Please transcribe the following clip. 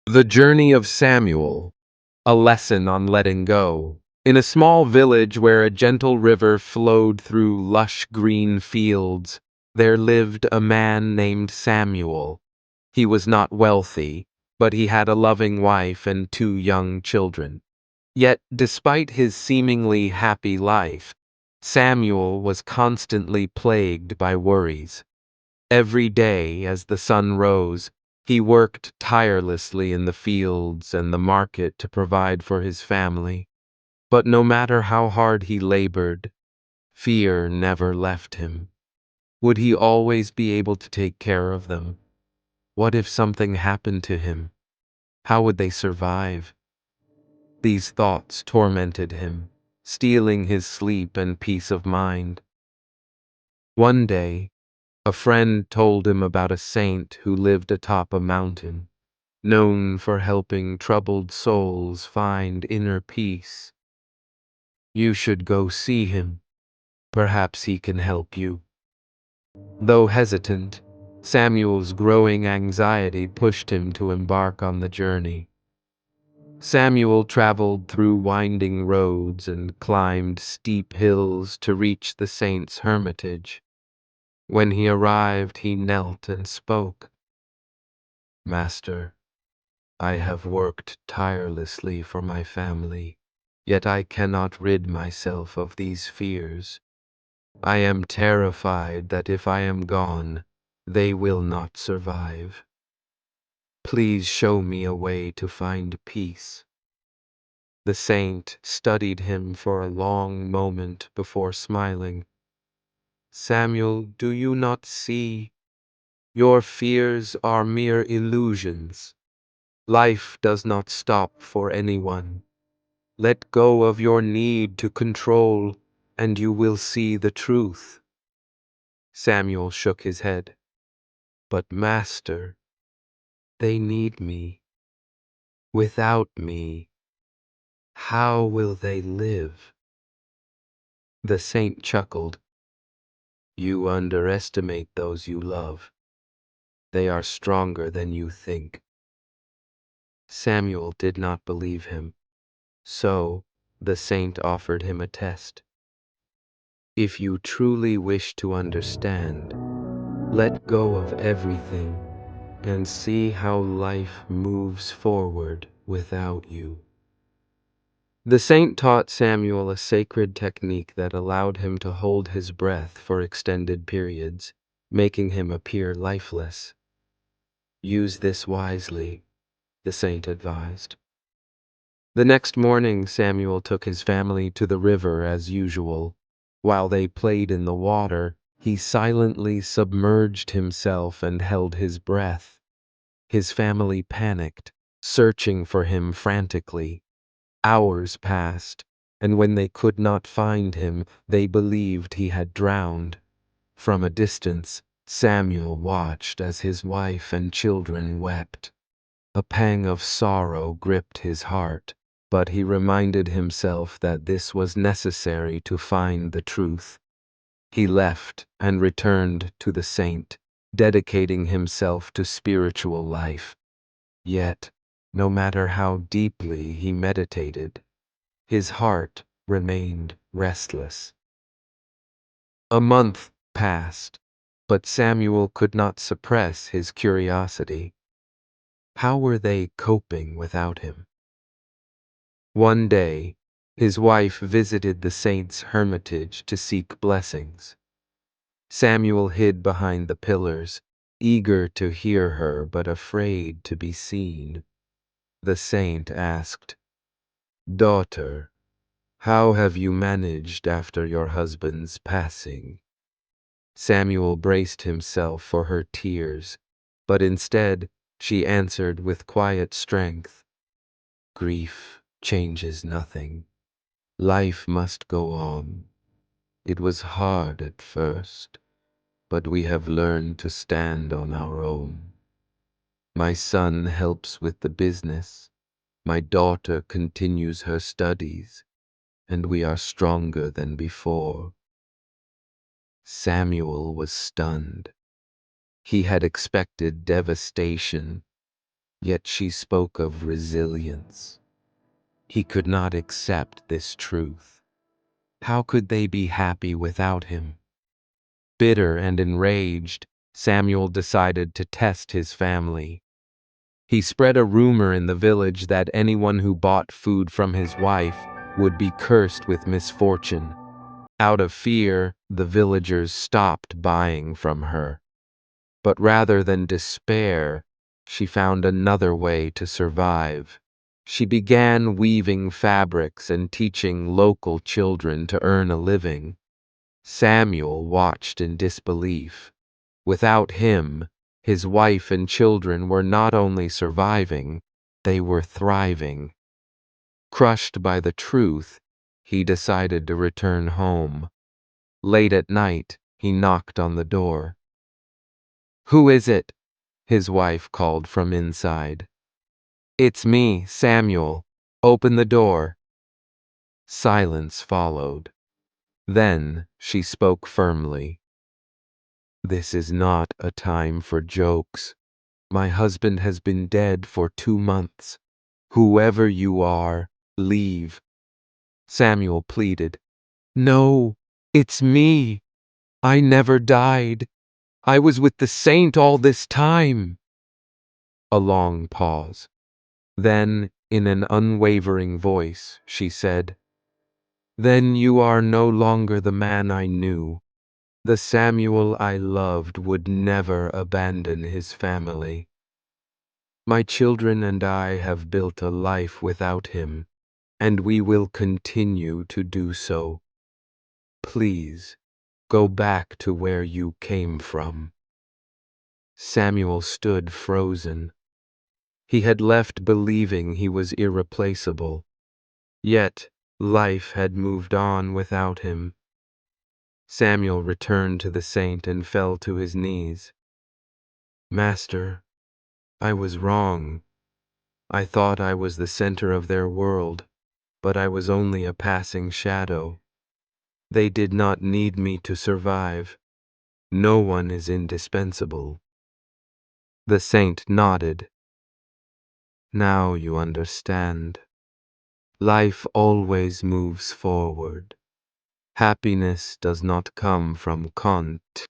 The Journey of Samuel, a lesson on letting go. In a small village where a gentle river flowed through lush green fields, there lived a man named Samuel. He was not wealthy, but he had a loving wife and two young children. Yet, despite his seemingly happy life, Samuel was constantly plagued by worries. Every day, as the sun rose, he worked tirelessly in the fields and the market to provide for his family. But no matter how hard he labored, fear never left him. Would he always be able to take care of them? What if something happened to him? How would they survive? These thoughts tormented him, stealing his sleep and peace of mind. One day, a friend told him about a saint who lived atop a mountain, known for helping troubled souls find inner peace. You should go see him. Perhaps he can help you. Though hesitant, Samuel's growing anxiety pushed him to embark on the journey. Samuel traveled through winding roads and climbed steep hills to reach the saint's hermitage. When he arrived, he knelt and spoke. Master, I have worked tirelessly for my family, yet I cannot rid myself of these fears. I am terrified that if I am gone, they will not survive. Please show me a way to find peace. The saint studied him for a long moment before smiling. Samuel, do you not see? Your fears are mere illusions. Life does not stop for anyone. Let go of your need to control, and you will see the truth. Samuel shook his head. But Master, they need me. Without me, how will they live? The saint chuckled. You underestimate those you love. They are stronger than you think. Samuel did not believe him. So, the saint offered him a test. If you truly wish to understand, let go of everything and see how life moves forward without you. The saint taught Samuel a sacred technique that allowed him to hold his breath for extended periods, making him appear lifeless. Use this wisely, the saint advised. The next morning, Samuel took his family to the river as usual. While they played in the water, he silently submerged himself and held his breath. His family panicked, searching for him frantically. Hours passed, and when they could not find him, they believed he had drowned. From a distance, Samuel watched as his wife and children wept. A pang of sorrow gripped his heart, but he reminded himself that this was necessary to find the truth. He left and returned to the saint, dedicating himself to spiritual life. Yet, no matter how deeply he meditated, his heart remained restless. A month passed, but Samuel could not suppress his curiosity. How were they coping without him? One day, his wife visited the saint's hermitage to seek blessings. Samuel hid behind the pillars, eager to hear her but afraid to be seen. The saint asked, Daughter, how have you managed after your husband's passing? Samuel braced himself for her tears, but instead she answered with quiet strength, Grief changes nothing. Life must go on. It was hard at first, but we have learned to stand on our own. My son helps with the business. My daughter continues her studies, and we are stronger than before. Samuel was stunned. He had expected devastation, yet she spoke of resilience. He could not accept this truth. How could they be happy without him? Bitter and enraged, Samuel decided to test his family. He spread a rumor in the village that anyone who bought food from his wife would be cursed with misfortune. Out of fear, the villagers stopped buying from her. But rather than despair, she found another way to survive. She began weaving fabrics and teaching local children to earn a living. Samuel watched in disbelief. Without him, his wife and children were not only surviving, they were thriving. Crushed by the truth, he decided to return home. Late at night, he knocked on the door. "Who is it?" his wife called from inside. "It's me, Samuel. Open the door." Silence followed. Then she spoke firmly. "This is not a time for jokes. My husband has been dead for 2 months. Whoever you are, leave." Samuel pleaded. "No, it's me. I never died. I was with the saint all this time." A long pause. Then, in an unwavering voice, she said, "Then you are no longer the man I knew. The Samuel I loved would never abandon his family. My children and I have built a life without him, and we will continue to do so. Please, go back to where you came from." Samuel stood frozen. He had left believing he was irreplaceable. Yet, life had moved on without him. Samuel returned to the saint and fell to his knees. "Master, I was wrong. I thought I was the center of their world, but I was only a passing shadow. They did not need me to survive. No one is indispensable." The saint nodded. "Now you understand. Life always moves forward. Happiness does not come from Kant.